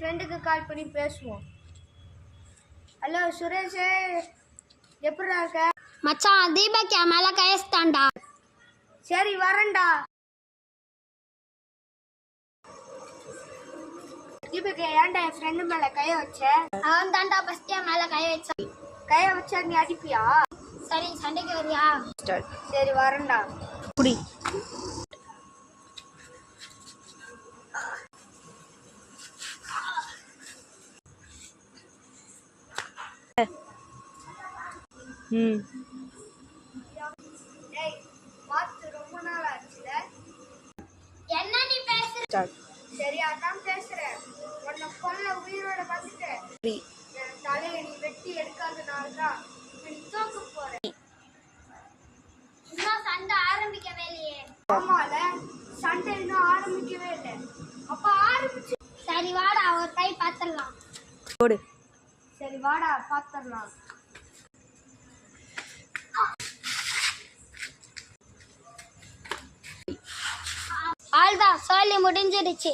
ஃப்ரெண்டுக்கு கால் பண்ணி பேசுவோம். ஹலோ சுரேஷ், எப்படிடா இருக்க? மச்சான் தீபக் என் மேல கையஸ்தான்டா. சரி வரேன்டா. தீபக் ஏன்டா என் ஃப்ரெண்டு மேல கைய வச்ச? அவன் தான்டா ஃபர்ஸ்ட் என் மேல கைய வச்சான். கைய வச்சா நீ அடிப்பியா? சரி சண்டைக்கு வரியா? சரி வரேன்டா. குடி. டேய் பார்த்து ரொம்ப நாள் ஆச்சுல. என்ன நீ பேசுற? சரி அதான் பேசுறேன். உன்னை கொல்ல உயிரோட வந்துட்டேன். என் தலையை நீ வெட்டி எடுக்காதனால்தான் நீ தோக்க போற. இன்னும் சண்டை ஆரம்பிக்கவே இல்லையே. ஆமால, சண்டை இன்னும் ஆரம்பிக்கவே இல்லை. அப்ப ஆரம்பிச்சு. சரி வாடா ஒரு கை பாத்துடலாம். சரி வாடா பாத்துடலாம். ஆல்தான் சொல்லி முடிஞ்சிருச்சு.